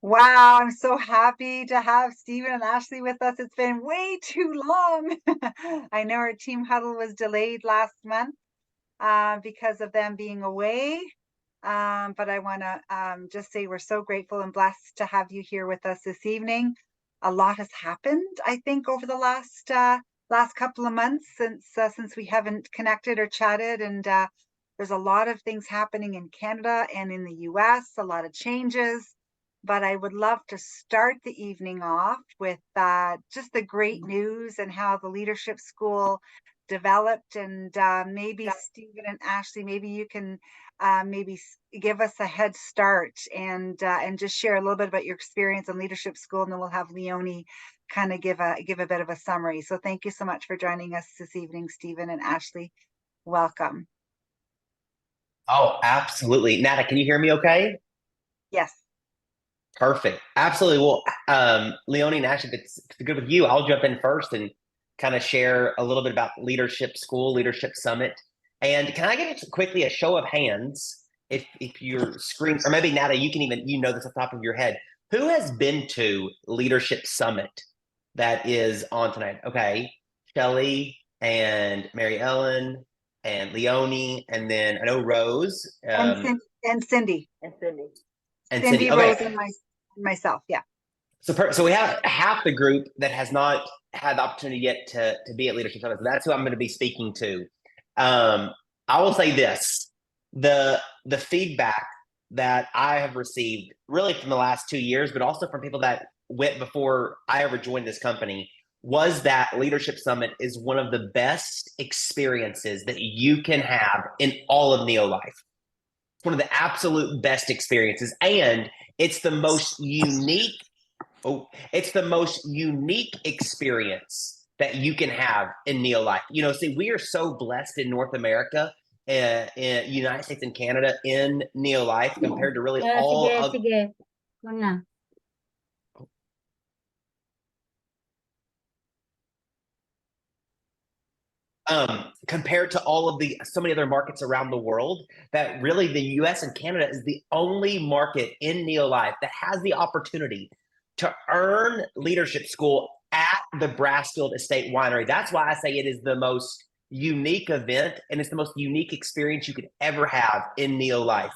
Wow, I'm so happy to have Stephen and Ashley with us. It's been way too long. I know our team huddle was delayed last month because of them being away. But I want to just say we're so grateful and blessed to have you here with us this evening. A lot has happened, I think, over the last couple of months since we haven't connected or chatted, and there's a lot of things happening in Canada and in the US, a lot of changes. But I would love to start the evening off with just the great news and how the leadership school developed. And maybe Stephen and Ashley, maybe you can maybe give us a head start and just share a little bit about your experience in leadership school, and then we'll have Leonie kind of give a bit of a summary. So thank you so much for joining us this evening, Stephen and Ashley. Welcome. Oh, absolutely. Nada, can you hear me okay? Yes. Perfect. Absolutely. Well, Leonie and Ashley, if it's good with you, I'll jump in first and kind of share a little bit about Leadership School, Leadership Summit. And can I get quickly a show of hands if your screen, or maybe Nada, you can even, you know this off the top of your head. Who has been to Leadership Summit that is on tonight? Okay. Shelly and Mary Ellen and Leonie, and then I know Rose, And Cindy. and Cindy. Cindy, Okay. Rose, and myself. Yeah. So we have half the group that has not had the opportunity yet to be at Leadership Summit. So that's who I'm going to be speaking to. Um, I will say this: the feedback that I have received, really from the last 2 years, but also from people that went before I ever joined this company, was that Leadership Summit is one of the best experiences that you can have in all of Neo Life. It's one of the absolute best experiences, and it's the most unique. Oh, it's the most unique experience that you can have in Neo Life. See, we are so blessed in North America, in United States and Canada, in Neo Life compared to really Sige, all of sige. Wag na. compared to all of the so many other markets around the world, that really the US and Canada is the only market in Neo Life that has the opportunity to earn leadership school at the Brassfield Estate Winery. That's why I say it is the most unique event, and it's the most unique experience you could ever have in Neo Life.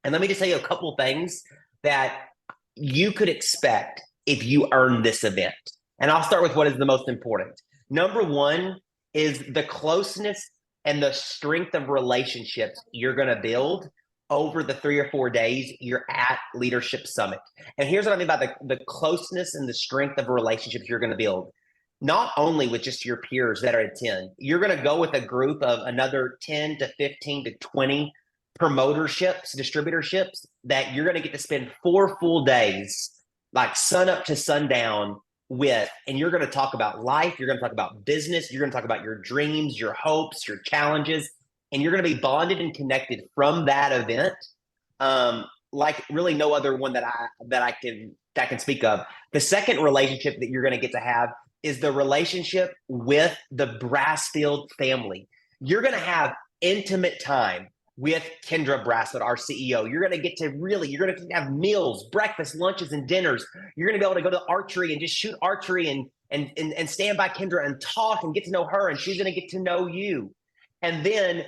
And let me just tell you a couple things that you could expect if you earn this event. And I'll start with what is the most important. Number one is the closeness and the strength of relationships you're going to build over the 3 or 4 days you're at Leadership Summit. And here's what I mean by the closeness and the strength of relationships you're going to build. Not only with just your peers that are at 10, you're going to go with a group of another 10 to 15 to 20 promoterships, distributorships, that you're going to get to spend 4 full days, like sun up to sundown, with. And you're going to talk about life. You're going to talk about business. You're going to talk about your dreams, your hopes, your challenges. And you're going to be bonded and connected from that event, like really no other one that I can speak of. The second relationship that you're going to get to have is the relationship with the Brassfield family. You're going to have intimate time with Kendra Brassfield, our CEO. You're going to have meals, breakfast, lunches, and dinners. You're going to be able to go to archery and just shoot archery and stand by Kendra and talk and get to know her, and she's going to get to know you. And then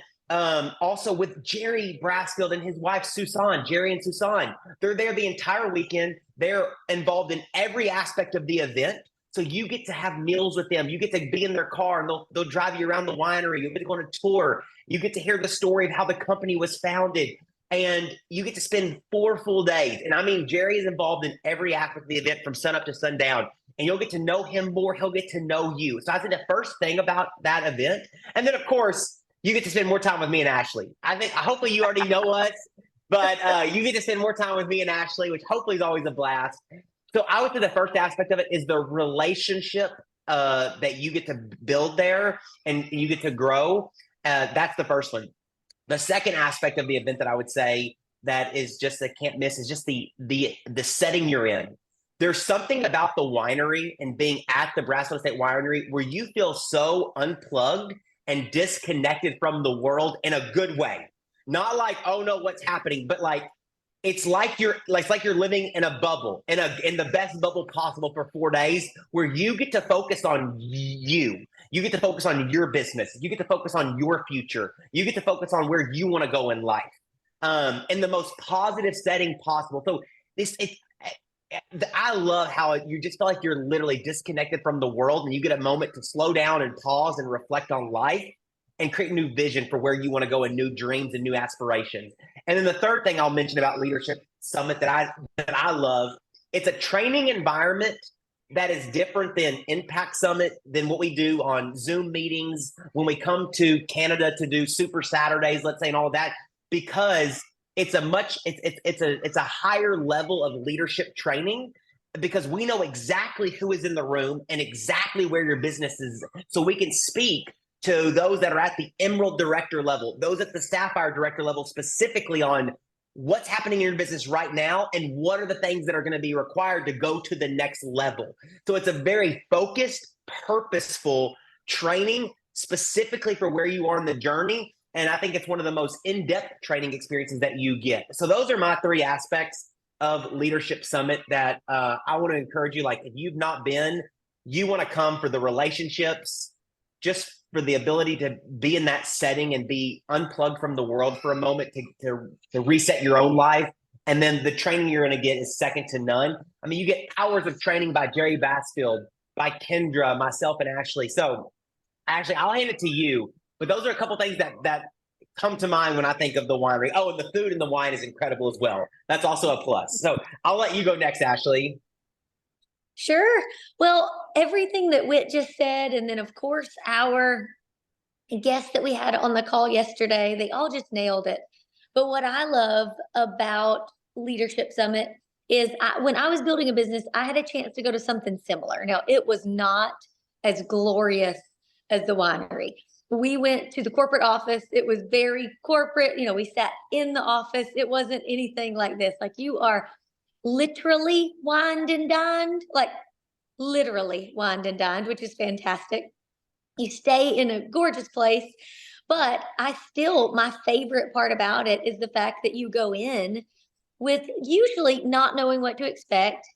also with Jerry Brassfield and his wife, Susan, Jerry and Susan. They're there the entire weekend. They're involved in every aspect of the event. So you get to have meals with them. You get to be in their car, and they'll drive you around the winery. You get to go on a tour. You get to hear the story of how the company was founded. And you get to spend 4 full days. And I mean, Jerry is involved in every aspect of the event from sun up to sundown. And you'll get to know him more. He'll get to know you. So I think the first thing about that event, and then of course, you get to spend more time with me and Ashley. Hopefully you already know us, but you get to spend more time with me and Ashley, which hopefully is always a blast. So I would say the first aspect of it is the relationship that you get to build there and you get to grow. That's the first one. The second aspect of the event that I would say that is just that can't miss is just the setting you're in. There's something about the winery and being at the Brassfield Estate Winery where you feel so unplugged and disconnected from the world in a good way. Not like, oh no, what's happening, but like it's like you're living in a bubble, in the best bubble possible for 4 days, where you get to focus on you. You get to focus on your business. You get to focus on your future. You get to focus on where you want to go in life, in the most positive setting possible. So this it. I love how you just feel like you're literally disconnected from the world, and you get a moment to slow down and pause and reflect on life and create new vision for where you want to go, and new dreams and new aspirations. And then the third thing I'll mention about Leadership Summit that I love, it's a training environment that is different than Impact Summit, than what we do on Zoom meetings when we come to Canada to do Super Saturdays, let's say, and all of that, because it's a higher level of leadership training, because we know exactly who is in the room and exactly where your business is, so we can speak to those that are at the Emerald Director level, those at the Sapphire Director level, specifically on what's happening in your business right now and what are the things that are going to be required to go to the next level. So it's a very focused, purposeful training specifically for where you are in the journey. And I think it's one of the most in-depth training experiences that you get. So those are my three aspects of Leadership Summit that I want to encourage you. Like, if you've not been, you want to come for the relationships, just for the ability to be in that setting and be unplugged from the world for a moment, to reset your own life. And then the training you're going to get is second to none. I mean, you get hours of training by Jerry Bassfield, by Kendra, myself, and Ashley. So Ashley, I'll hand it to you. But those are a couple things that come to mind when I think of the winery. Oh, and the food and the wine is incredible as well. That's also a plus. So I'll let you go next, Ashley. Sure. Well, everything that Whit just said, and then of course our guests that we had on the call yesterday, they all just nailed it. But what I love about Leadership Summit is when I was building a business, I had a chance to go to something similar. Now, it was not as glorious as the winery. We went to the corporate office. It was very corporate. You know, we sat in the office. It wasn't anything like this. Like, you are literally wined and dined, like literally wined and dined, which is fantastic. You stay in a gorgeous place, but my favorite part about it is the fact that you go in with usually not knowing what to expect,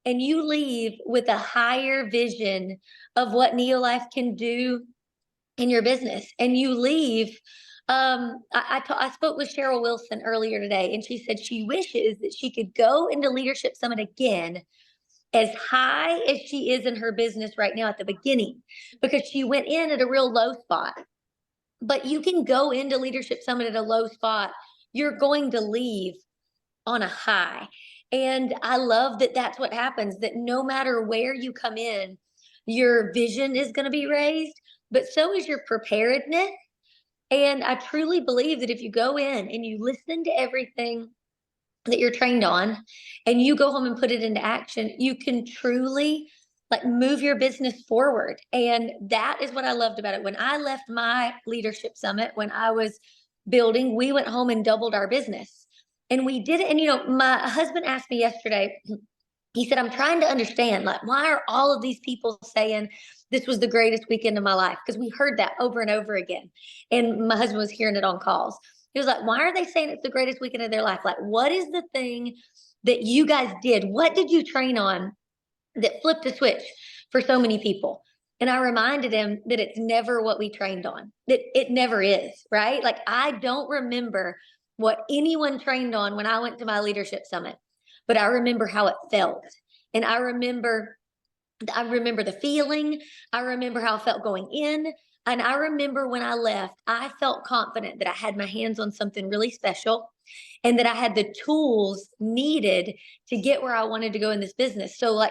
and you leave with a higher vision of what Neolife can do in your business. And you leave. I spoke with Cheryl Wilson earlier today, and she said she wishes that she could go into Leadership Summit again as high as she is in her business right now at the beginning, because she went in at a real low spot. But you can go into Leadership Summit at a low spot. You're going to leave on a high. And I love that that's what happens, that no matter where you come in, your vision is going to be raised, but so is your preparedness. And I truly believe that if you go in and you listen to everything that you're trained on and you go home and put it into action, you can truly like move your business forward. And that is what I loved about it. When I left my Leadership Summit, when I was building, we went home and doubled our business. And we did it. And, you know, my husband asked me yesterday, he said, I'm trying to understand, like, why are all of these people saying this was the greatest weekend of my life? Because we heard that over and over again. And my husband was hearing it on calls. He was like, why are they saying it's the greatest weekend of their life? Like, what is the thing that you guys did? What did you train on that flipped a switch for so many people? And I reminded him that it's never what we trained on, that it never is, right? Like, I don't remember what anyone trained on when I went to my Leadership Summit, but I remember how it felt. And I remember the feeling. I remember how I felt going in. And I remember when I left, I felt confident that I had my hands on something really special and that I had the tools needed to get where I wanted to go in this business. So, like,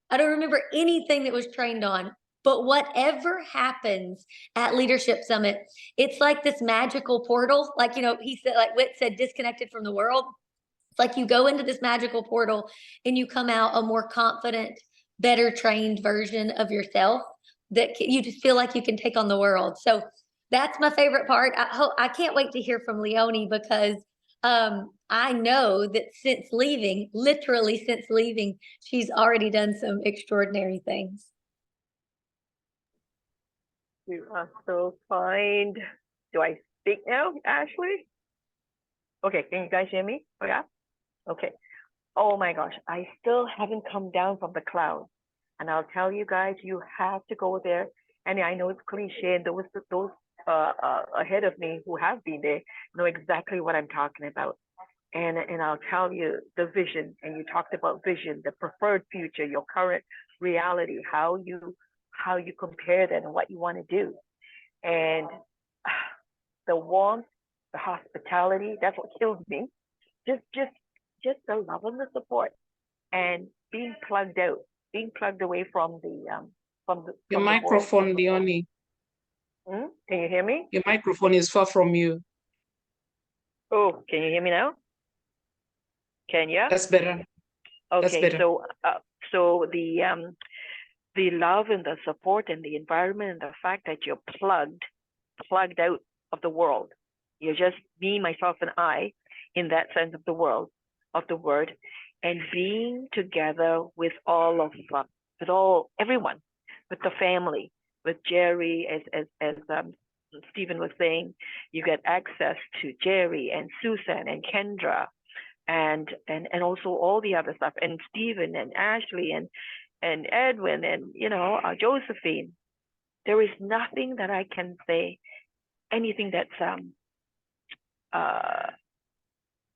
I don't remember anything that was trained on, but whatever happens at Leadership Summit, it's like this magical portal. Like, you know, he said, like Whit said, disconnected from the world. It's like you go into this magical portal and you come out a more confident, better trained version of yourself that you just feel like you can take on the world. So that's my favorite part. I can't wait to hear from Leonie, because I know that since leaving, literally since leaving, she's already done some extraordinary things. You are so kind. Do I speak now, Ashley? Okay, can you guys hear me? Oh, yeah? Okay. Oh my gosh, I still haven't come down from the clouds. And I'll tell you guys, you have to go there. And I know it's cliche, and those ahead of me who have been there know exactly what I'm talking about. And I'll tell you the vision, and you talked about vision, the preferred future, your current reality, how you compare that and what you want to do. And the warmth, the hospitality, that's what kills me. Just just just the love and the support and being plugged out, being plugged away from the Your from the world. microphone, Leonie. Can you hear me? Your microphone is far from you. Oh, can you hear me now? Can you? That's better. That's Okay, better. so the love and the support and the environment and the fact that you're plugged out of the world. You're just me, myself, and I in that sense of the world, of the word, and being together with everyone, with the family, with Jerry, as Stephen was saying, you get access to Jerry and Susan and Kendra and also all the other stuff, and Stephen and Ashley and Edwin and Josephine. There is nothing that I can say, anything that's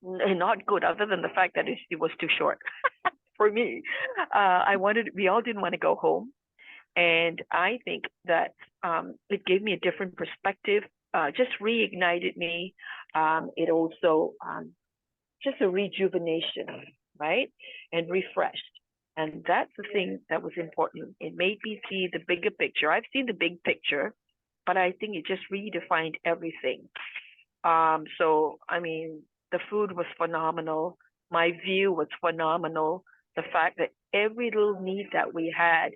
not good, other than the fact that it was too short for me. We all didn't want to go home, and I think that it gave me a different perspective. Just reignited me. It also just a rejuvenation, right, and refreshed. And that's the thing that was important. It made me see the bigger picture. I've seen the big picture, but I think it just redefined everything. So I mean, the food was phenomenal. My view was phenomenal. The fact that every little need that we had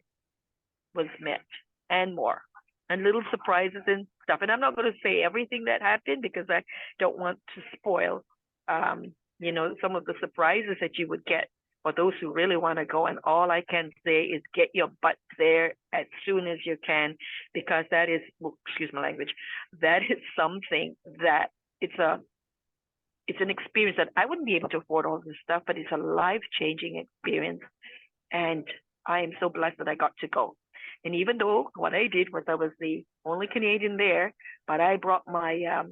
was met and more, and little surprises and stuff. And I'm not going to say everything that happened because I don't want to spoil, some of the surprises that you would get for those who really want to go. And all I can say is get your butt there as soon as you can, because that is, excuse my language, that is something that it's an experience that I wouldn't be able to afford all this stuff, but it's a life-changing experience. And I am so blessed that I got to go. And even though what I did was I was the only Canadian there, but I brought my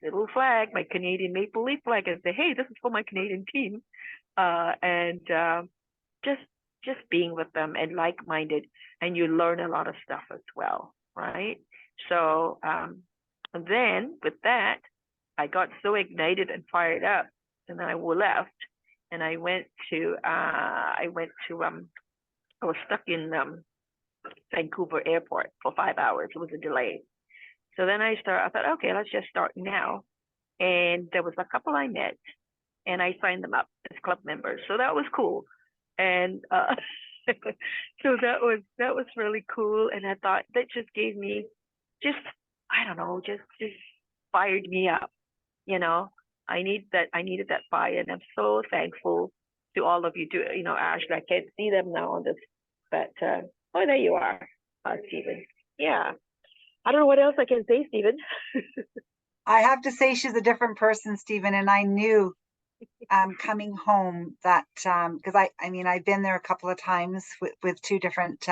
little flag, my Canadian maple leaf flag, and say, hey, this is for my Canadian team. And just being with them and like-minded, and you learn a lot of stuff as well, right? So and then with that, I got so ignited and fired up, and then I left, and I was stuck in Vancouver airport for 5 hours. It was a delay. So then I thought, okay, let's just start now. And there was a couple I met, and I signed them up as club members. So that was cool. And so that was really cool. And I thought that just gave me I don't know, just fired me up. I needed that fire, and I'm so thankful to all of you. Ashley, I can't see them now on this, but oh, there you are, Stephen. Yeah, I don't know what else I can say, Stephen. I have to say she's a different person, Stephen, and I knew coming home that because I mean I've been there a couple of times with two different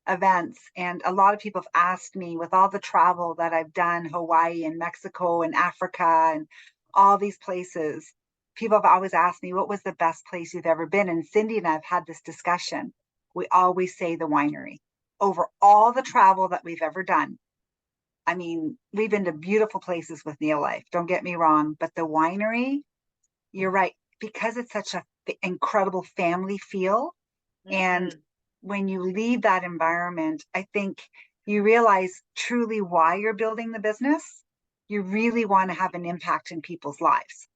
events, and a lot of people have asked me, with all the travel that I've done, Hawaii and Mexico and Africa and all these places, people have always asked me, what was the best place you've ever been? And Cindy and I have had this discussion. We always say the winery. Over all the travel that we've ever done, I mean, we've been to beautiful places with Neil Life, don't get me wrong, but the winery, you're right, because it's such an incredible family feel. And when you leave that environment, I think you realize truly why you're building the business. You really want to have an impact in people's lives.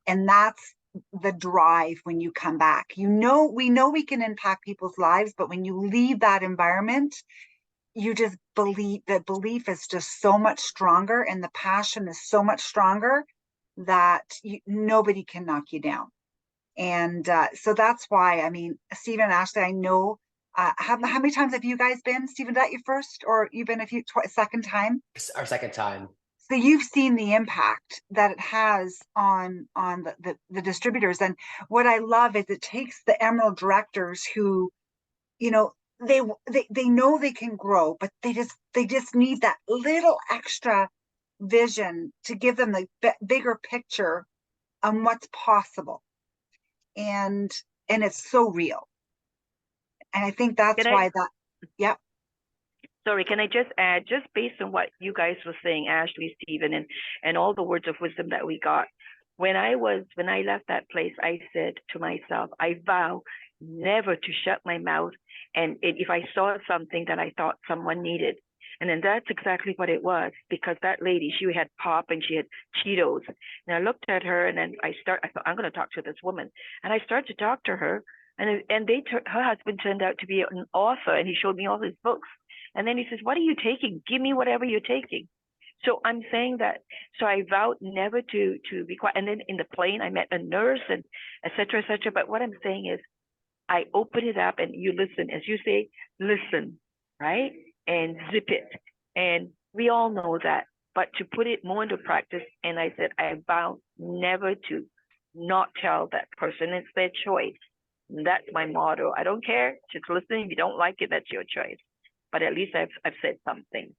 And that's the drive when you come back. We know we can impact people's lives, but when you leave that environment, you just believe, the belief is just so much stronger, and the passion is so much stronger that nobody can knock you down. And so that's why, I mean, Stephen and Ashley, I know, how many times have you guys been? Stephen, is that your first, or you've been second time? Our second time. So you've seen the impact that it has on the distributors. And what I love is it takes the Emerald directors who, you know, they know they can grow, but they just need that little extra vision to give them the bigger picture on what's possible. And it's so real. And I think that's why that, yeah. Sorry, can I just add, just based on what you guys were saying, Ashley, Stephen, and all the words of wisdom that we got. When I left that place, I said to myself, I vow never to shut my mouth. And if I saw something that I thought someone needed, and then that's exactly what it was, because that lady, she had pop and she had Cheetos. And I looked at her, and then I thought, I'm going to talk to this woman. And I started to talk to her, and her husband turned out to be an author, and he showed me all his books. And then he says, what are you taking? Give me whatever you're taking. So I'm saying that, so I vowed never to be quiet. And then in the plane, I met a nurse and et cetera, et cetera. But what I'm saying is, I open it up and you listen. As you say, listen, right? And zip it. And we all know that. But to put it more into practice, and I said, I vow never to not tell that person. It's their choice. And that's my motto. I don't care. Just listen. If you don't like it, that's your choice. But at least I've said something.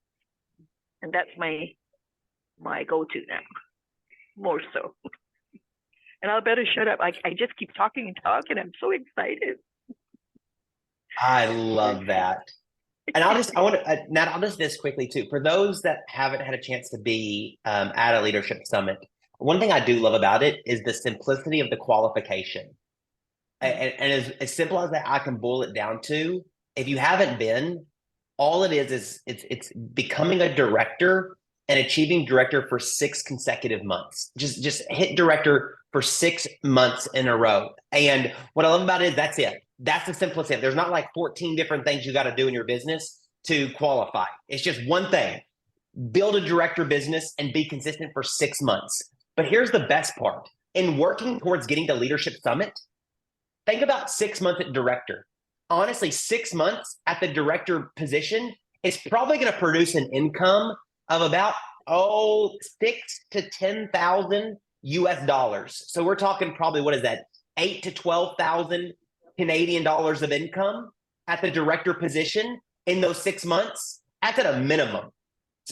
And that's my go-to now, more so. And I'll better shut up. I just keep talking and talking. I'm so excited. I love that. And I'll just this quickly too. For those that haven't had a chance to be at a leadership summit, one thing I do love about it is the simplicity of the qualification. And as simple as that, I can boil it down to, if you haven't been, all it is it's becoming a director and achieving director for 6 consecutive months. Just hit director for 6 months in a row. And what I love about it is that's it. That's the simplicity. There's not like 14 different things you got to do in your business to qualify. It's just one thing. Build a director business and be consistent for 6 months. But here's the best part. In working towards getting to Leadership Summit, think about 6 months at director. Honestly, 6 months at the director position is probably going to produce an income of about $6,000 to $10,000 US. So we're talking probably, what is that, 8,000 to 12,000 Canadian dollars of income at the director position in those 6 months. That's at a minimum.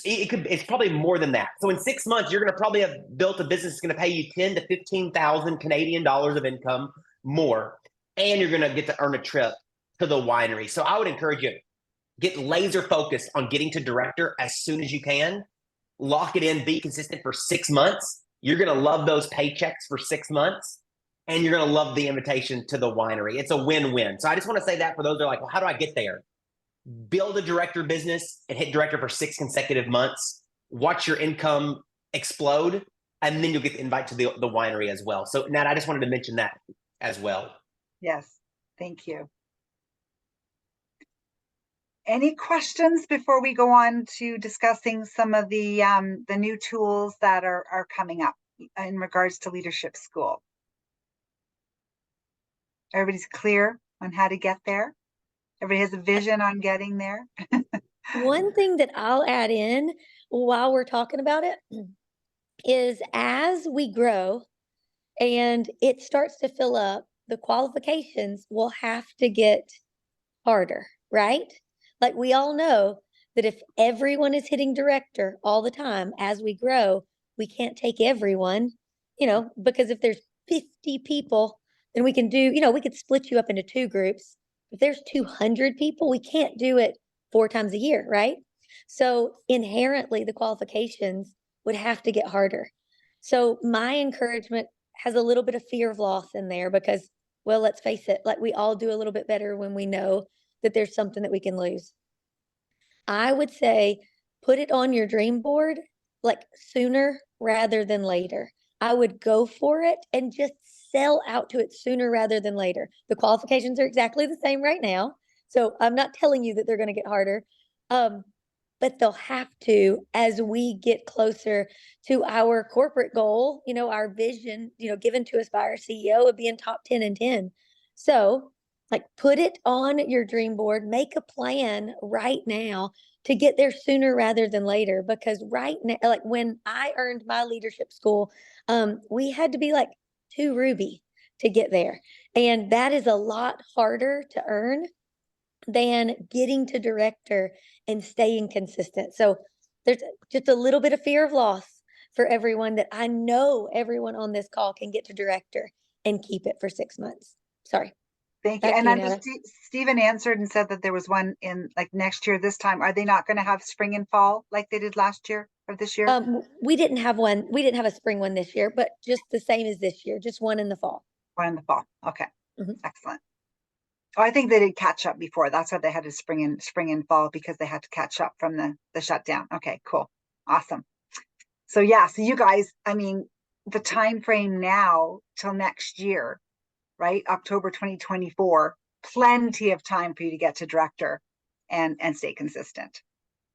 It's probably more than that. So in 6 months, you're going to probably have built a business that's going to pay you 10,000 to 15,000 Canadian dollars of income more, and you're going to get to earn a trip to the winery. So I would encourage you, get laser focused on getting to director as soon as you can. Lock it in, be consistent for 6 months. You're going to love those paychecks for 6 months, and you're going to love the invitation to the winery. It's a win-win. So I just want to say that for those that are like, well, how do I get there? Build a director business and hit director for 6 consecutive months. Watch your income explode, and then you'll get the invite to the winery as well. So Nat, I just wanted to mention that as well. Yes, thank you. Any questions before we go on to discussing some of the new tools that are coming up in regards to Leadership School? Everybody's clear on how to get there? Everybody has a vision on getting there? One thing that I'll add in while we're talking about it is, as we grow and it starts to fill up, the qualifications will have to get harder, right? Like, we all know that if everyone is hitting director all the time as we grow, we can't take everyone, because if there's 50 people, then we can do, we could split you up into 2 groups. If there's 200 people, we can't do it 4 times a year, right? So inherently, the qualifications would have to get harder. So my encouragement has a little bit of fear of loss in there, because, well, let's face it, like, we all do a little bit better when we know that there's something that we can lose. I would say put it on your dream board, like, sooner rather than later. I would go for it and just sell out to it sooner rather than later. The qualifications are exactly the same right now, so I'm not telling you that they're going to get harder, but they'll have to as we get closer to our corporate goal, our vision, given to us by our CEO of being top 10 in 10. So Like, put it on your dream board, make a plan right now to get there sooner rather than later. Because right now, like when I earned my leadership school, we had to be like 2 Ruby to get there. And that is a lot harder to earn than getting to director and staying consistent. So there's just a little bit of fear of loss for everyone, that I know everyone on this call can get to director and keep it for 6 months. Sorry. Thank you. Back And to you, I know Natalie. Stephen answered and said that there was one in like next year this time. Are they not going to have spring and fall like they did last year or this year? We didn't have one. We didn't have a spring one this year, but just the same as this year, just one in the fall. One in the fall. Okay. Mhm. Excellent. Oh, I think they did catch up before. That's why they had a spring and fall, because they had to catch up from the shutdown. Okay, cool. Awesome. So yeah, so you guys, I mean, the time frame now till next year, right? October 2024, plenty of time for you to get to director and stay consistent.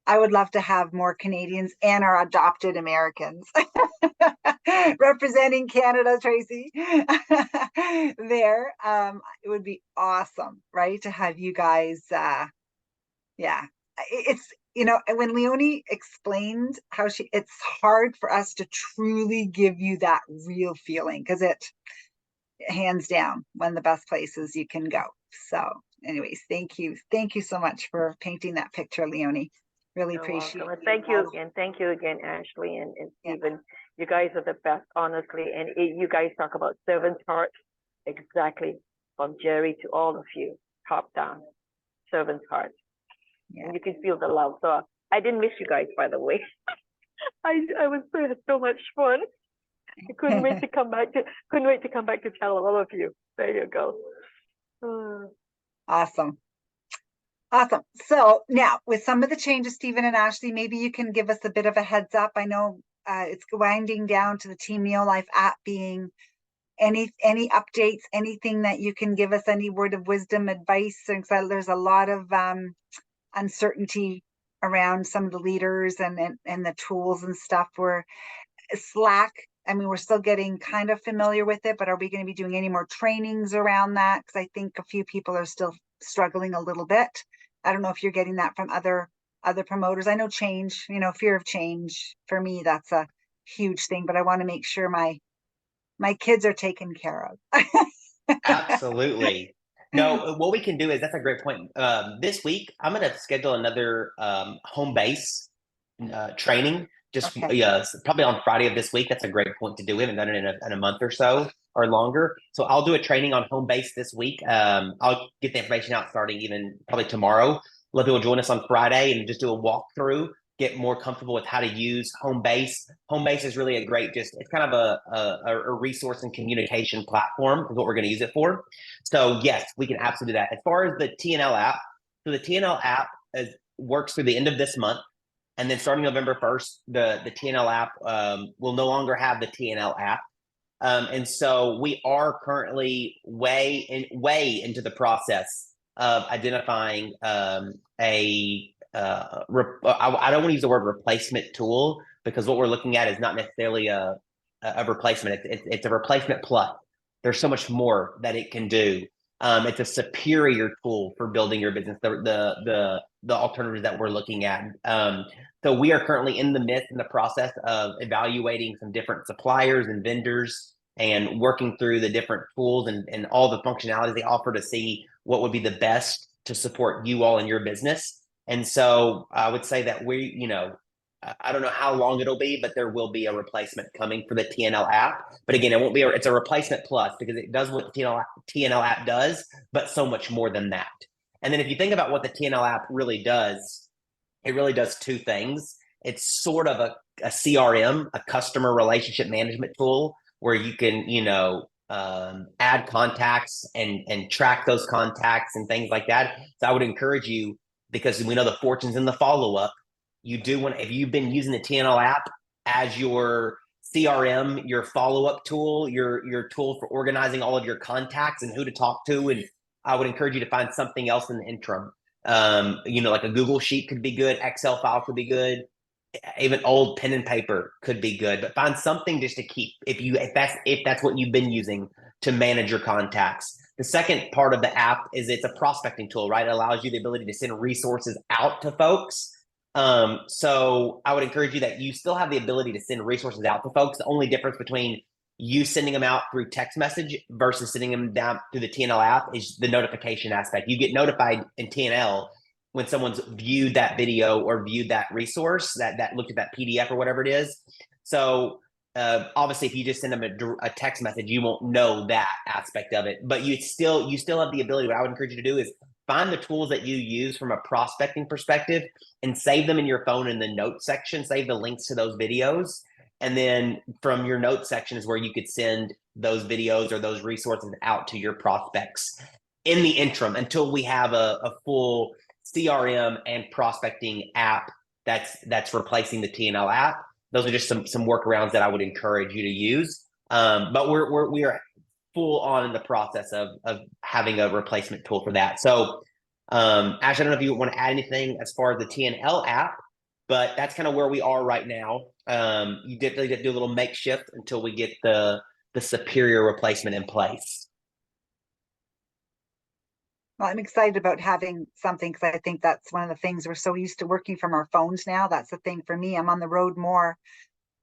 I would love to have more Canadians and our adopted Americans representing Canada, Tracy, there. It would be awesome, right? To have you guys, yeah. It's, when Leonie explained how it's hard for us to truly give you that real feeling, because it, hands down, one of the best places you can go. So anyways, thank you. Thank you so much for painting that picture, Leonie. Really You're appreciate welcome. And it. thank you again. Thank you again, Ashley and Stephen. You guys are the best, honestly. And you guys talk about servant's heart. Exactly. From Jerry to all of you, top down, servant's heart. Yeah. And you can feel the love. So I didn't miss you guys, by the way. I was had so much fun. I couldn't wait to come back to tell all of you. There you go. Awesome. Awesome. So now with some of the changes, Stephen and Ashley, maybe you can give us a bit of a heads up. I know it's winding down to the Team Neolife app being any updates, anything that you can give us, any word of wisdom, advice. There's a lot of uncertainty around some of the leaders and the tools and stuff. Where Slack, I mean, we're still getting kind of familiar with it, but are we going to be doing any more trainings around that? Because I think a few people are still struggling a little bit. I don't know if you're getting that from other promoters. I know change, fear of change, for me, that's a huge thing, but I want to make sure my kids are taken care of. Absolutely. No, what we can do is, that's a great point. This week, I'm going to schedule another home base training. Just Okay. probably on Friday of this week. That's a great point to do. We haven't done it in a month or so or longer. So I'll do a training on home base this week. I'll get the information out starting even probably tomorrow. Let people join us on Friday and just do a walkthrough, get more comfortable with how to use home base. Home base is really it's kind of a resource and communication platform is what we're going to use it for. So yes, we can absolutely do that. As far as the TNL app, so the TNL app works through the end of this month. And then starting November 1st, the TNL app will no longer have the TNL app. And so we are currently way into the process of identifying I don't want to use the word replacement tool, because what we're looking at is not necessarily a replacement. It's a replacement plus. There's so much more that it can do. It's a superior tool for building your business. The alternatives that we're looking at. So we are currently in the process of evaluating some different suppliers and vendors and working through the different tools and all the functionalities they offer to see what would be the best to support you all in your business. And so I would say that I don't know how long it'll be, but there will be a replacement coming for the TNL app. But again, it's a replacement plus, because it does what the TNL app does, but so much more than that. And then if you think about what the TNL app really does, it really does two things. It's sort of a CRM, a customer relationship management tool, where you can, add contacts and track those contacts and things like that. So I would encourage you, because we know the fortune's in the follow-up. If you've been using the TNL app as your CRM, your follow-up tool, your tool for organizing all of your contacts and who to talk to, and I would encourage you to find something else in the interim. Like a Google Sheet could be good, Excel file could be good, even old pen and paper could be good, but find something just to keep, if that's what you've been using to manage your contacts. The second part of the app is it's a prospecting tool, right? It allows you the ability to send resources out to folks. So I would encourage you that you still have the ability to send resources out to folks. The only difference between you sending them out through text message versus sending them down through the TNL app is the notification aspect. You get notified in TNL when someone's viewed that video or viewed that resource, that looked at that PDF or whatever it is. So obviously, if you just send them a text message, you won't know that aspect of it. But you still have the ability. What I would encourage you to do is find the tools that you use from a prospecting perspective and save them in your phone in the notes section. Save the links to those videos, and then from your notes section is where you could send those videos or those resources out to your prospects in the interim until we have a full CRM and prospecting app that's replacing the TNL app. Those are just some workarounds that I would encourage you to use. But we are full on in the process of having a replacement tool for that. So, Ash, I don't know if you want to add anything as far as the TNL app, but that's kind of where we are right now. You get to do a little makeshift until we get the superior replacement in place. Well, I'm excited about having something because I think that's one of the things we're so used to working from our phones now. That's the thing for me. I'm on the road more,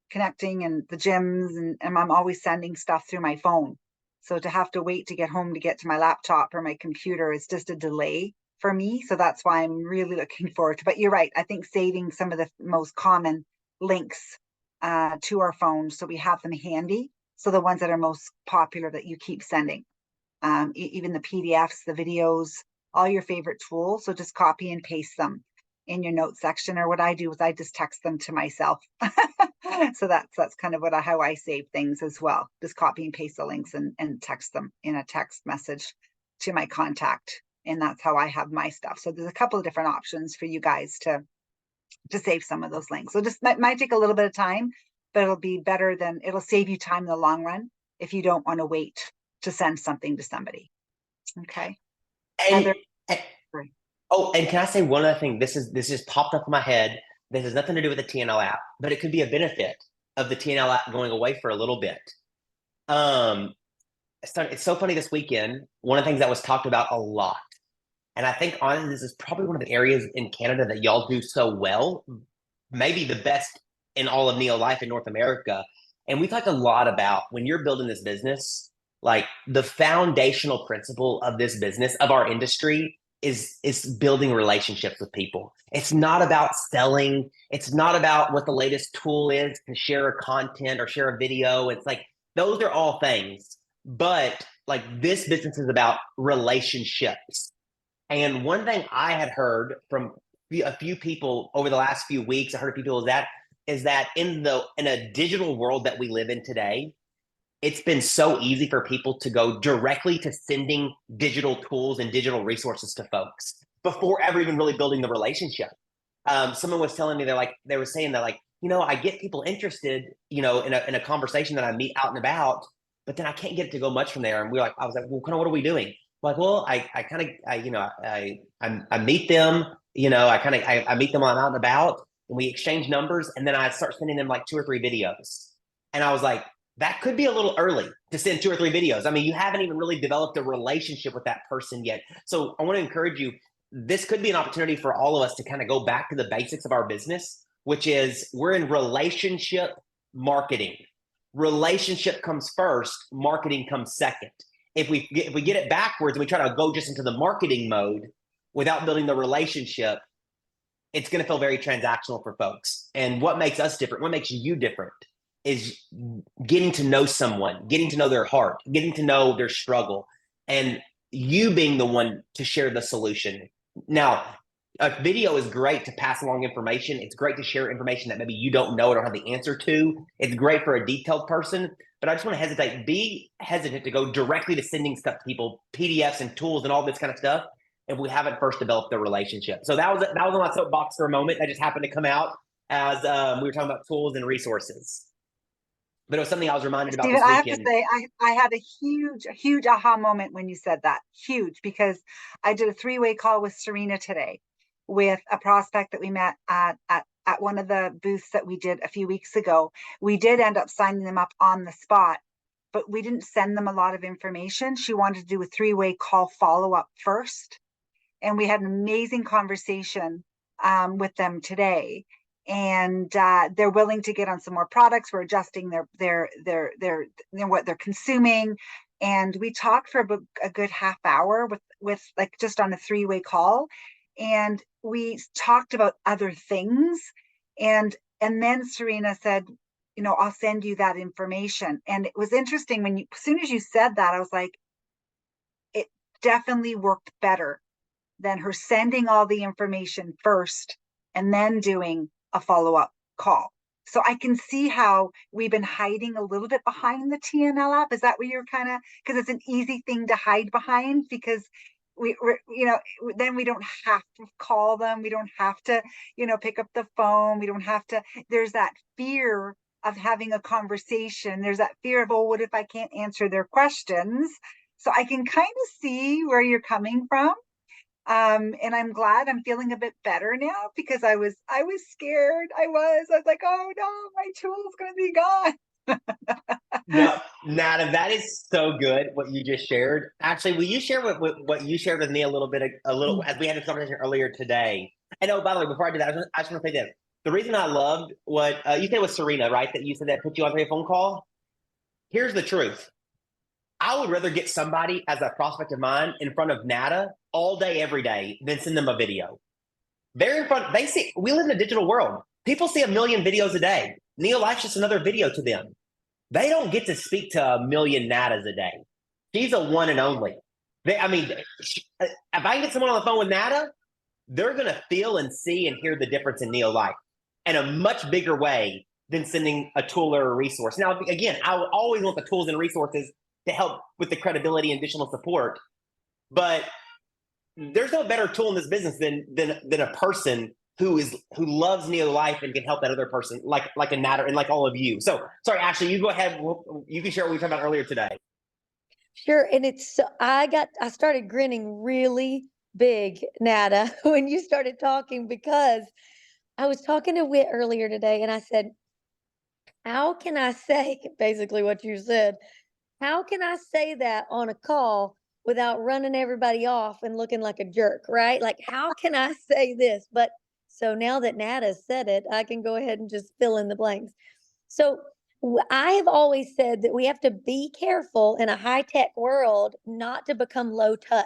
connecting and the gyms, and I'm always sending stuff through my phone. So to have to wait to get home to get to my laptop or my computer is just a delay for me. So that's why I'm really looking forward to. But you're right. I think saving some of the most common links to our phones so we have them handy. So the ones that are most popular that you keep sending. Even the PDFs, the videos, all your favorite tools. So just copy and paste them in your notes section. Or what I do is I just text them to myself. So that's kind of how I save things as well. Just copy and paste the links and text them in a text message to my contact. And that's how I have my stuff. So there's a couple of different options for you guys to save some of those links. So just might take a little bit of time, but it'll save you time in the long run if you don't want to wait to send something to somebody. Okay. And can I say one other thing? This just popped up in my head. This has nothing to do with the TNL app, but it could be a benefit of the TNL app going away for a little bit. It's so funny this weekend. One of the things that was talked about a lot, and I think honestly, this is probably one of the areas in Canada that y'all do so well, maybe the best in all of neo-life in North America. And we talked a lot about when you're building this business, like the foundational principle of this business, of our industry, is building relationships with people. It's not about selling. It's not about what the latest tool is to share a content or share a video. It's like, those are all things. But like this business is about relationships. And one thing I had heard from a few people over the last few weeks, I heard people is that in a digital world that we live in today, it's been so easy for people to go directly to sending digital tools and digital resources to folks before ever even really building the relationship. Someone was telling me they were saying that I get people interested, in a conversation that I meet out and about, but then I can't get it to go much from there. And I was like, well, kind of what are we doing? Like, well, I meet them, I meet them when I'm out and about, and we exchange numbers, and then I start sending them like 2 or 3 videos. And I was like, that could be a little early to send 2 or 3 videos. I mean, you haven't even really developed a relationship with that person yet. So I want to encourage you, this could be an opportunity for all of us to kind of go back to the basics of our business, which is we're in relationship marketing. Relationship comes first, marketing comes second. If we get it backwards and we try to go just into the marketing mode without building the relationship, it's going to feel very transactional for folks. And what makes us different, what makes you different, is getting to know someone, getting to know their heart, getting to know their struggle, and you being the one to share the solution. Now, a video is great to pass along information. It's great to share information that maybe you don't know or don't have the answer to. It's great for a detailed person, but I just want to be hesitant to go directly to sending stuff to people, PDFs and tools and all this kind of stuff, if we haven't first developed the relationship. So that was on my soapbox for a moment. That just happened to come out as we were talking about tools and resources. But it was something I was reminded about Stephen, this I have to weekend. say, I had a huge aha moment when you said that. Huge, because I did a 3-way call with Serena today with a prospect that we met at one of the booths that we did a few weeks ago. We did end up signing them up on the spot, but we didn't send them a lot of information. She wanted to do a 3-way call follow-up first. And we had an amazing conversation with them today. And they're willing to get on some more products. We're adjusting their what they're consuming. And we talked for about a good half hour with like just on a 3-way call. And we talked about other things. And then Serena said, I'll send you that information. And it was interesting as soon as you said that, I was like, it definitely worked better than her sending all the information first and then doing a follow-up call. So I can see how we've been hiding a little bit behind the TNL app. Is that what you're because it's an easy thing to hide behind, because we're then we don't have to call them. We don't have to, pick up the phone. We don't have to, there's that fear of having a conversation. There's that fear of, oh, what if I can't answer their questions? So I can kind of see where you're coming from. And I'm glad I'm feeling a bit better now, because I was scared. I was like, oh no, my tool's going to be gone. No, Nada, that is so good what you just shared. Actually, will you share what you shared with me a little as we had a conversation earlier today? And oh, by the way, before I do that, I just want to say this. The reason I loved what you said was Serena, right? That you said that put you on a phone call. Here's the truth. I would rather get somebody as a prospect of mine in front of Nada all day, every day, than send them a video. They're in front. They see. We live in a digital world. People see 1 million videos a day. Neolife's just another video to them. They don't get to speak to 1 million Nadas a day. She's a one and only. If I can get someone on the phone with Nada, they're going to feel and see and hear the difference in Neolife in a much bigger way than sending a tool or a resource. Now, again, I would always want the tools and resources to help with the credibility and additional support. But there's no better tool in this business than a person who loves Neolife and can help that other person, like a Nada and like all of you. So sorry, Ashley, you go ahead. You can share what we talked about earlier today. Sure. And I started grinning really big, Nada, when you started talking, because I was talking to Whit earlier today and I said, how can I say basically what you said? How can I say that on a call without running everybody off and looking like a jerk, right? Like, how can I say this? But so now that Nada said it, I can go ahead and just fill in the blanks. So I have always said that we have to be careful in a high-tech world not to become low touch,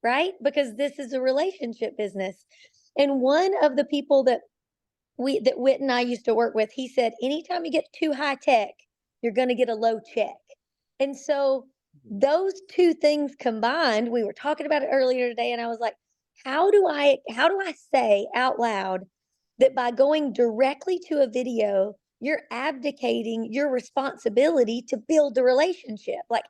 right? Because this is a relationship business. And one of the people that Whit and I used to work with, he said, anytime you get too high tech, you're going to get a low check. And so those two things combined, we were talking about it earlier today, and I was like, how do I say out loud that by going directly to a video, you're abdicating your responsibility to build the relationship? Like,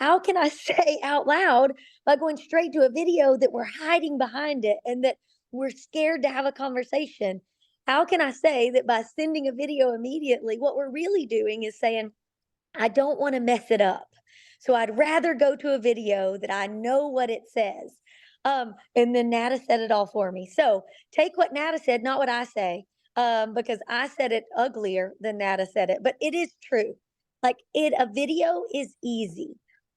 how can I say out loud by going straight to a video that we're hiding behind it and that we're scared to have a conversation? How can I say that by sending a video immediately, what we're really doing is saying, I don't want to mess it up. So I'd rather go to a video that I know what it says. And then Nada said it all for me. So take what Nada said, not what I say, because I said it uglier than Nada said it. But it is true. Like a video is easy,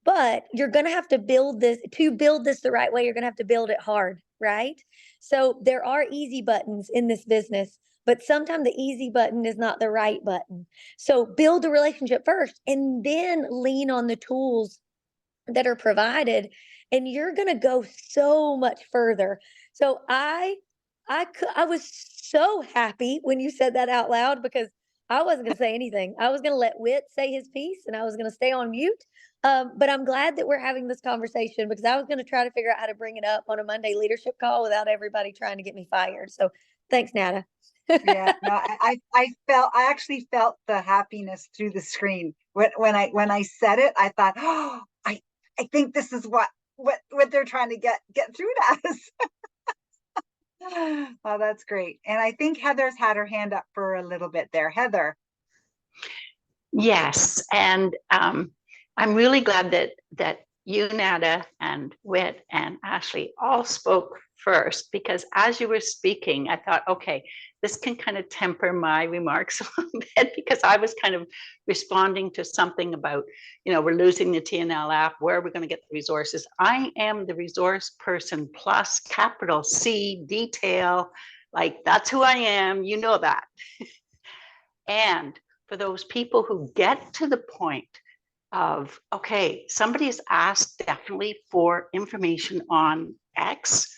but you're going to have to build this the right way. You're going to have to build it hard, right? So there are easy buttons in this business, but sometimes the easy button is not the right button. So build a relationship first and then lean on the tools that are provided, and you're going to go so much further. So I was so happy when you said that out loud, because I wasn't going to say anything. I was going to let Whit say his piece and I was going to stay on mute. But I'm glad that we're having this conversation, because I was going to try to figure out how to bring it up on a Monday leadership call without everybody trying to get me fired. So thanks, Nada. Yeah, no, I actually felt the happiness through the screen when I said it. I thought, oh, I think this is what they're trying to get through to us. Oh, that's great. And I think Heather's had her hand up for a little bit there. Heather. Yes, and I'm really glad that you, Nada, and Whit and Ashley all spoke first, because as you were speaking, I thought, okay, this can kind of temper my remarks a little bit, because I was kind of responding to something about, we're losing the TNL app. Where are we going to get the resources? I am the resource person plus capital C detail. Like, that's who I am. You know that. And for those people who get to the point of, okay, somebody's asked definitely for information on X.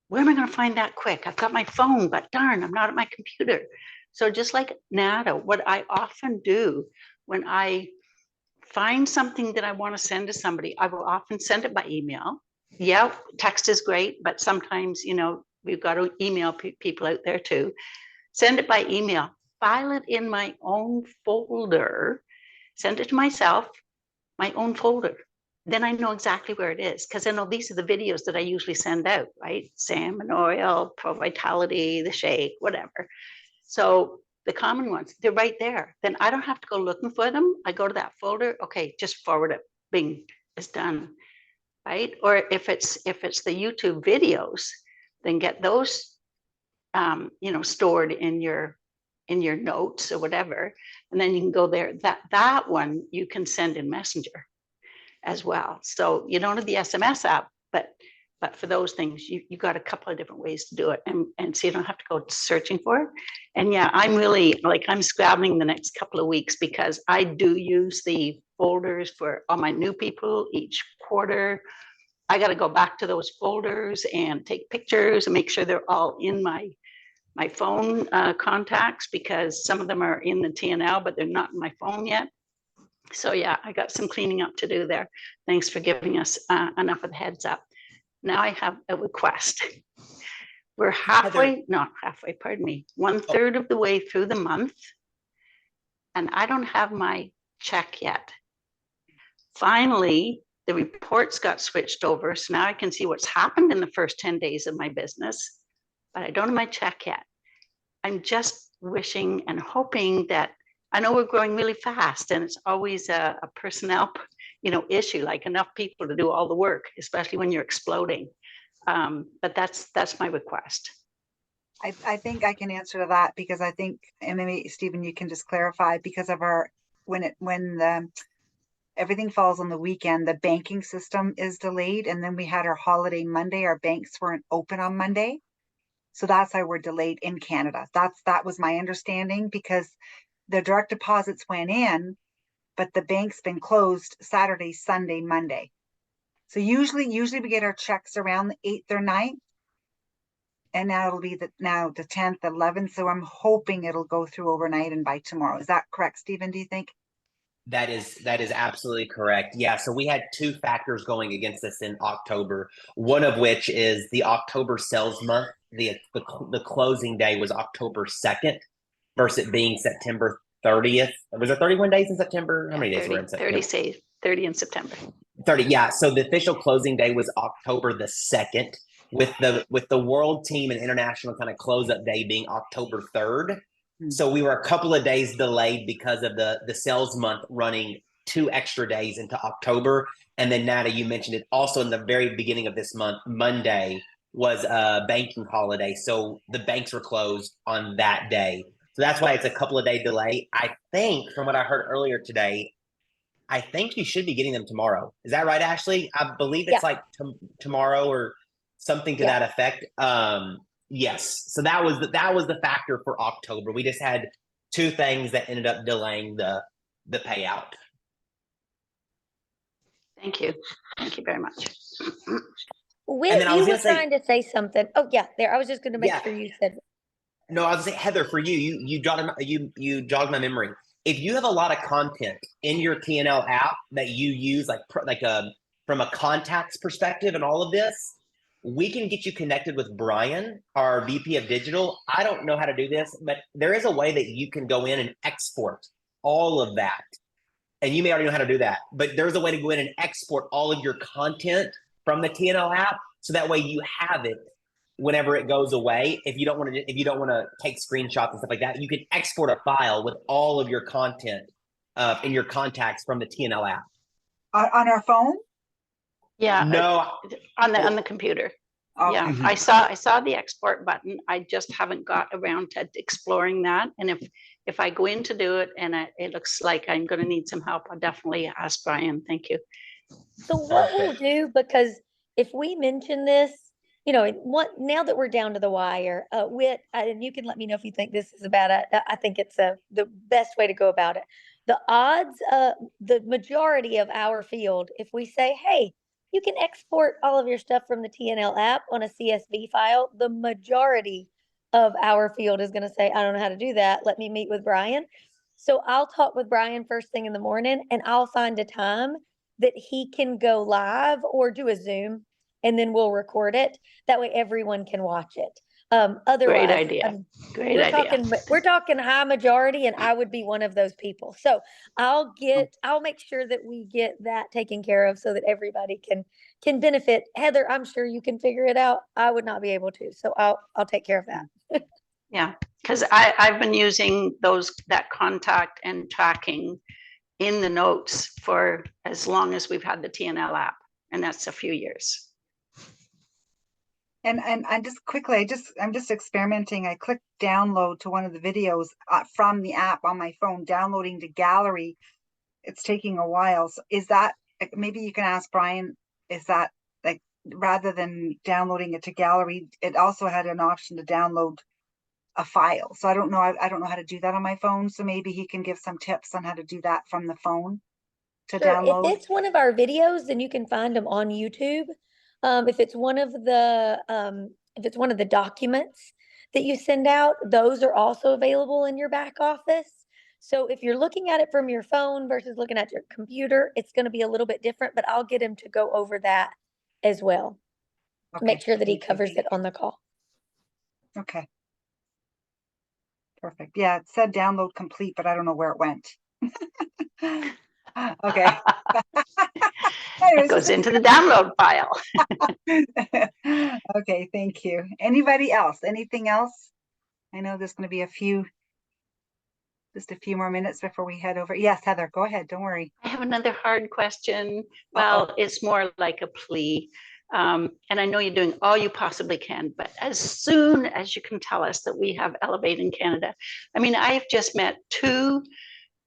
Where am I going to find that quick? I've got my phone, but darn, I'm not at my computer. So just like Nada, what I often do when I find something that I want to send to somebody, I will often send it by email. Yeah, text is great, but sometimes, we've got to email people out there too. Send it by email, file it in my own folder, send it to myself, my own folder. Then I know exactly where it is, because I know these are the videos that I usually send out, right? Salmon oil, Pro Vitality, the shake, whatever. So the common ones, they're right there. Then I don't have to go looking for them. I go to that folder. Okay, just forward it. Bing, it's done, right? Or if it's the YouTube videos, then get those, stored in your notes or whatever, and then you can go there. That one you can send in Messenger as well. So you don't have the SMS app, but for those things, you got a couple of different ways to do it, and so you don't have to go searching for it. And yeah, I'm really I'm scrabbling the next couple of weeks, because I do use the folders for all my new people each quarter. I got to go back to those folders and take pictures and make sure they're all in my phone contacts, because some of them are in the TNL, but they're not in my phone yet. So yeah, I got some cleaning up to do there. Thanks for giving us enough of the heads up. Now I have a request. We're not halfway, pardon me, 1/3 of the way through the month, and I don't have my check yet. Finally, the reports got switched over, so now I can see what's happened in the first 10 days of my business, but I don't have my check yet. I'm just wishing and hoping that, I know we're growing really fast, and it's always a personnel, issue, like enough people to do all the work, especially when you're exploding. But that's my request. I think I can answer to that, because I think, and maybe Stephen, you can just clarify, because of when everything falls on the weekend, the banking system is delayed, and then we had our holiday Monday. Our banks weren't open on Monday. So that's why we're delayed in Canada. That was my understanding, because the direct deposits went in, but the bank's been closed Saturday, Sunday, Monday. So usually we get our checks around the 8th or 9th. And now it'll be the 10th, 11th. So I'm hoping it'll go through overnight and by tomorrow. Is that correct, Stephen, do you think? That is absolutely correct. Yeah. So we had two factors going against us in October, one of which is the October sales month. The closing day was October 2nd versus it being September 30th. Was there 31 days in September? How many days were in September? 30 in September. 30. Yeah. So the official closing day was October the 2nd, with the world team and international kind of close up day being October 3rd. So we were a couple of days delayed because of the sales month running 2 extra days into October. And then Nada, you mentioned it also in the very beginning of this month, Monday was a banking holiday. So the banks were closed on that day. So that's why it's a couple of day delay. I think from what I heard earlier today, I think you should be getting them tomorrow. Is that right, Ashley? I believe it's like tomorrow or something to that effect. Yes. So that was the factor for October. We just had 2 things that ended up delaying the payout. Thank you. Thank you very much. Whit, you were trying to say something. Oh yeah, there. I was just going to make sure you said. No, I was going to say, Heather, for you jogged my memory. If you have a lot of content in your TNL app that you use, from a contacts perspective and all of this, we can get you connected with Brian, our VP of Digital. I don't know how to do this, but there is a way that you can go in and export all of that. And you may already know how to do that, but there's a way to go in and export all of your content from the TNL app, so that way you have it whenever it goes away. If you don't want to take screenshots and stuff like that, you can export a file with all of your content in your contacts from the TNL app. On our phone? Yeah, No. on the computer. Okay. Yeah, Mhm. I saw the export button. I just haven't got around to exploring that. And if I go in to do it and it looks like I'm going to need some help, I'll definitely ask Brian. Thank you. So what we'll Perfect. do, because if we mention this, what now that we're down to the wire, Wit, and you can let me know if you think this is a bad. I think it's the best way to go about it. The odds, the majority of our field, if we say, hey, you can export all of your stuff from the TNL app on a CSV file, the majority of our field is going to say, I don't know how to do that. Let me meet with Brian. So I'll talk with Brian first thing in the morning, and I'll find a time that he can go live or do a Zoom, and then we'll record it. That way everyone can watch it. Otherwise, Great idea. Great we're idea. talking high majority, and I would be one of those people. So I'll make sure that we get that taken care of so that everybody can benefit. Heather, I'm sure you can figure it out. I would not be able to, so I'll take care of that. Yeah, because I've been using that contact and tracking in the notes for as long as we've had the TNL app, and that's a few years. And I just quickly, I'm just experimenting. I clicked download to one of the videos from the app on my phone, downloading to gallery. It's taking a while. So is that, maybe you can ask Brian, is that like, rather than downloading it to gallery, it also had an option to download a file. So I don't know. I don't know how to do that on my phone. So maybe he can give some tips on how to do that from the phone to Sure. If download. it's one of our videos, then you can find them on YouTube. If it's one of the documents that you send out, those are also available in your back office. So if you're looking at it from your phone versus looking at your computer, it's going to be a little bit different, but I'll get him to go over that as well. Okay. Make sure that he Thank you. covers it on the call. Okay. Perfect. Yeah, it said download complete, but I don't know where it went. Okay. It goes into the download file. Okay, thank you. Anybody else? Anything else? I know there's going to be just a few more minutes before we head over. Yes, Heather, go ahead. Don't worry. I have another hard question. Uh-oh. Well, it's more like a plea. And I know you're doing all you possibly can, but as soon as you can tell us that we have Elevate in Canada, I mean, I've just met two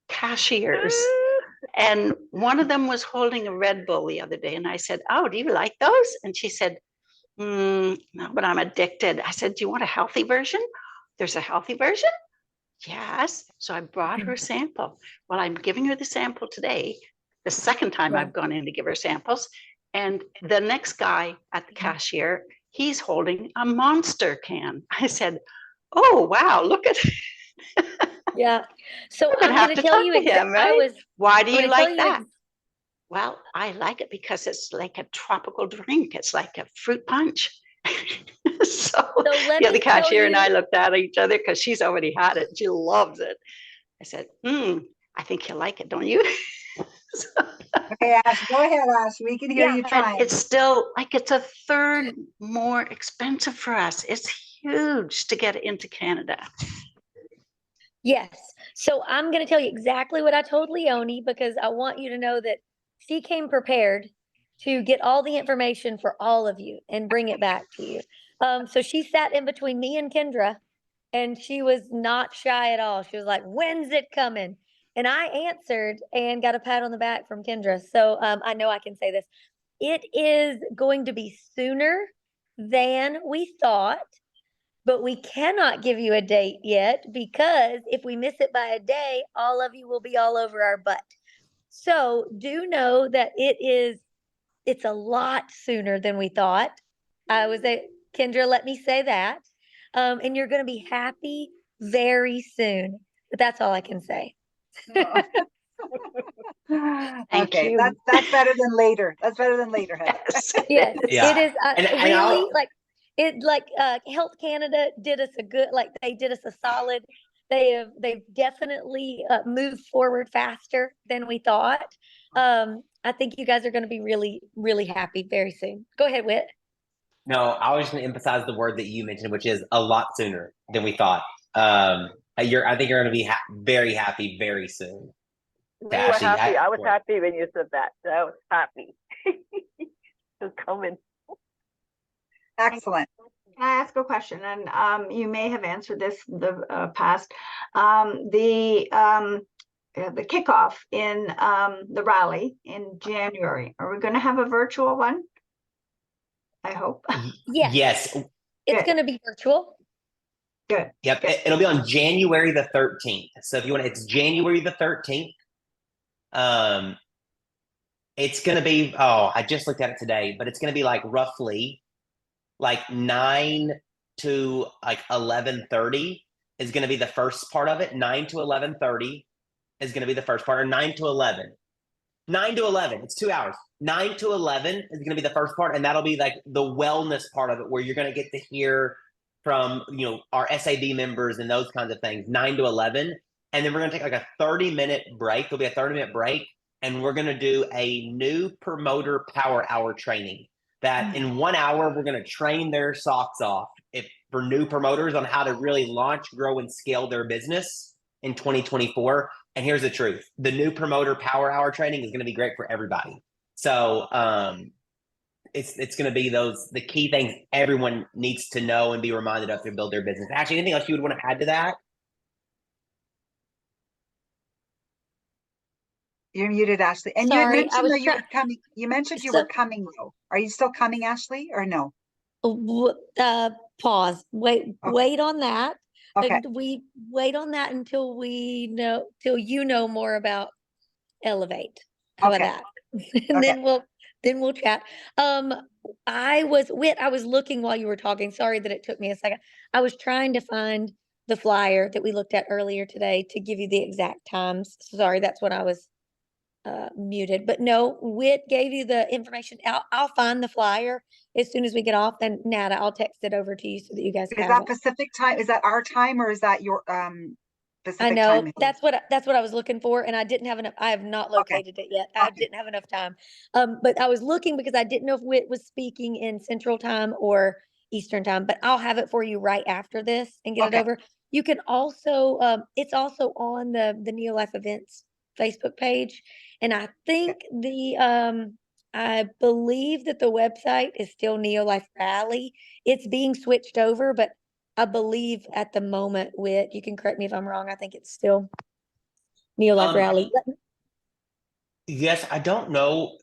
cashiers, and one of them was holding a Red Bull the other day. And I said, oh, do you like those? And she said, no, but I'm addicted. I said, do you want a healthy version? There's a healthy version? Yes. So I brought her a sample. Well, I'm giving her the sample today, the second time Yeah. I've gone in to give her samples. And the next guy at the cashier, he's holding a Monster can. I said, oh, wow, look at Yeah. So We're gonna I'm have going to to tell talk you to him, right? Why do I'm you gonna tell like you that? Well, I like it because it's like a tropical drink. It's like a fruit punch. So let the other me tell cashier and I you. looked at each other because she's already had it. She loves it. I said, I think you like it, don't you? Okay, Ash, go ahead, Ash. We can hear you But trying. it's still like it's a third more expensive for us. It's huge to get into Canada. Yes. So I'm going to tell you exactly what I told Leonie, because I want you to know that she came prepared to get all the information for all of you and bring it back to you. So she sat in between me and Kendra, and she was not shy at all. She was like, when's it coming? And I answered and got a pat on the back from Kendra. So I know I can say this. It is going to be sooner than we thought. But we cannot give you a date yet, because if we miss it by a day, all of you will be all over our butt. So do know that it's a lot sooner than we thought. Kendra, let me say that. And you're going to be happy very soon. But that's all I can say. Thank Okay, you. that's better than later. That's better than later, Heather. Yes. Yes, Yeah. it is And really I'll, Health Canada did us a good, they did us a solid. They've definitely moved forward faster than we thought. I think you guys are going to be really, really happy very soon. Go ahead, Whit. no, I was just going to emphasize the word that you mentioned, which is a lot sooner than we thought. I think you're going to be very happy very soon. We were happy. I was happy when you said that. I was happy. coming. Excellent. Can I ask a question? And you may have answered this the past. The kickoff in the rally in January. Are we going to have a virtual one? I hope. Yes. Yes. It's Good. going to be virtual. Good. Yep. It'll be on January the 13th. So if you want, it's January the 13th. It's going to be, I just looked at it today, but it's going to be like roughly like 9 to like 11:30 is going to be the first part of it. 9 to 11:30 is going to be the first part, or 9 to 11. 9 to 11, it's 2 hours. 9 to 11 is going to be the first part, and that'll be like the wellness part of it, where you're going to get to hear from, our SAB members and those kinds of things. 9 to 11, and then we're going to take like a 30-minute break. There'll be a 30-minute break, and we're going to do a new promoter power hour training. That in 1 hour, we're going to train their socks off for new promoters on how to really launch, grow, and scale their business in 2024. And here's the truth. The new promoter power hour training is going to be great for everybody. So it's going to be the key things everyone needs to know and be reminded of to build their business. Actually, anything else you would want to add to that? You're muted, Ashley. And Sorry, you had mentioned that you trying. were coming. You mentioned you were coming though. Are you still coming, Ashley, or no? Pause. Wait on that. Okay. We wait on that until you know more about Elevate. How about that? And Okay. then we'll chat. I was looking while you were talking. Sorry that it took me a second. I was trying to find the flyer that we looked at earlier today to give you the exact times. Sorry, that's when I was muted. But no, Whit gave you the information. I'll find the flyer as soon as we get off. And Nada, I'll text it over to you so that you guys Is have that it. Pacific time? Is that our time, or is that your Pacific I know time? that's what I was looking for, and I didn't have enough. I have not located it yet. I didn't have enough time. But I was looking because I didn't know if Whit was speaking in Central Time or Eastern Time. But I'll have it for you right after this and get it over. You can also, it's also on the Neo Life Events Facebook page, and I think I believe that the website is still Neo Life Rally. It's being switched over, but I believe at the moment, Whit, you can correct me if I'm wrong, I think it's still Neo Life Rally. Yes, I don't know.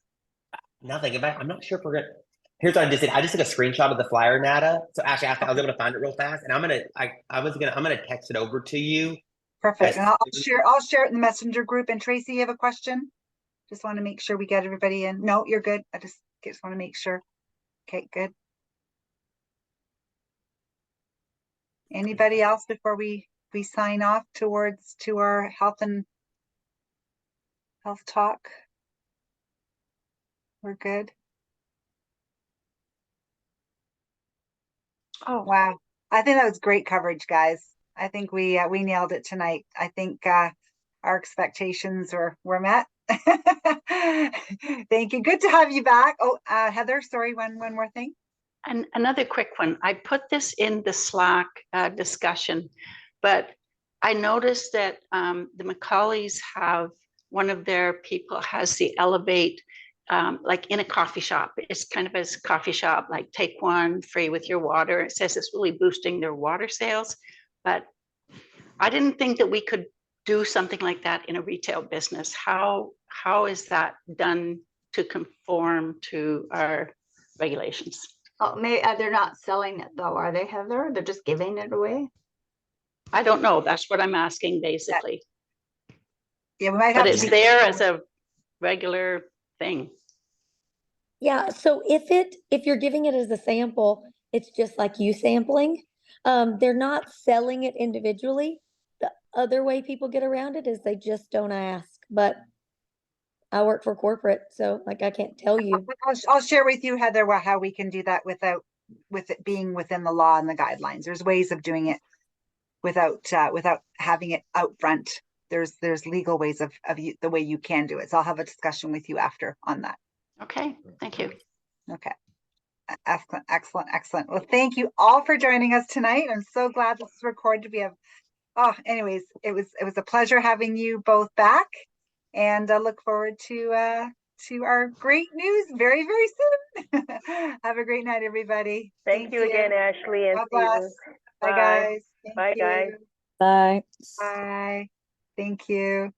Nothing about. I'm not sure if we're gonna. Here's what I just did. I just took a screenshot of the flyer, Nada. So actually, I was able to find it real fast, and I'm gonna text it over to you. Perfect. And I'll share it in the messenger group. And Tracy, you have a question? Just want to make sure we get everybody in. No, you're good. I just want to make sure. Okay, good. Anybody else before we sign off to our health talk? We're good. Oh, wow. I think that was great coverage, guys. I think we nailed it tonight. I think our expectations were met. Thank you. Good to have you back. Oh, Heather, sorry, one more thing. And another quick one. I put this in the Slack discussion, but I noticed that the Macaulays have one of their people has the Elevate, like in a coffee shop. It's kind of as a coffee shop, like take one free with your water. It says it's really boosting their water sales, but I didn't think that we could do something like that in a retail business. How is that done to conform to our regulations? Oh, maybe they're not selling it though, are they, Heather? They're just giving it away? I don't know. That's what I'm asking, basically. Yeah, we might but have it's there as a regular thing. Yeah. So if you're giving it as a sample, it's just like you sampling. They're not selling it individually. The other way people get around it is they just don't ask. But I work for corporate, so like I can't tell you. I'll share with you, Heather, how we can do that with it being within the law and the guidelines. There's ways of doing it without having it out front. There's legal ways of the way you can do it. So I'll have a discussion with you after on that. Okay, thank you. Okay. Excellent. Well, thank you all for joining us tonight. I'm so glad this is recorded. We have, anyways, it was a pleasure having you both back, and I look forward to to our great news very, very soon. Have a great night, everybody. Thank you again, Ashley and God Steven. bless. Bye, Bye. guys. Thank Bye, you. guys. Bye. Bye. Thank you.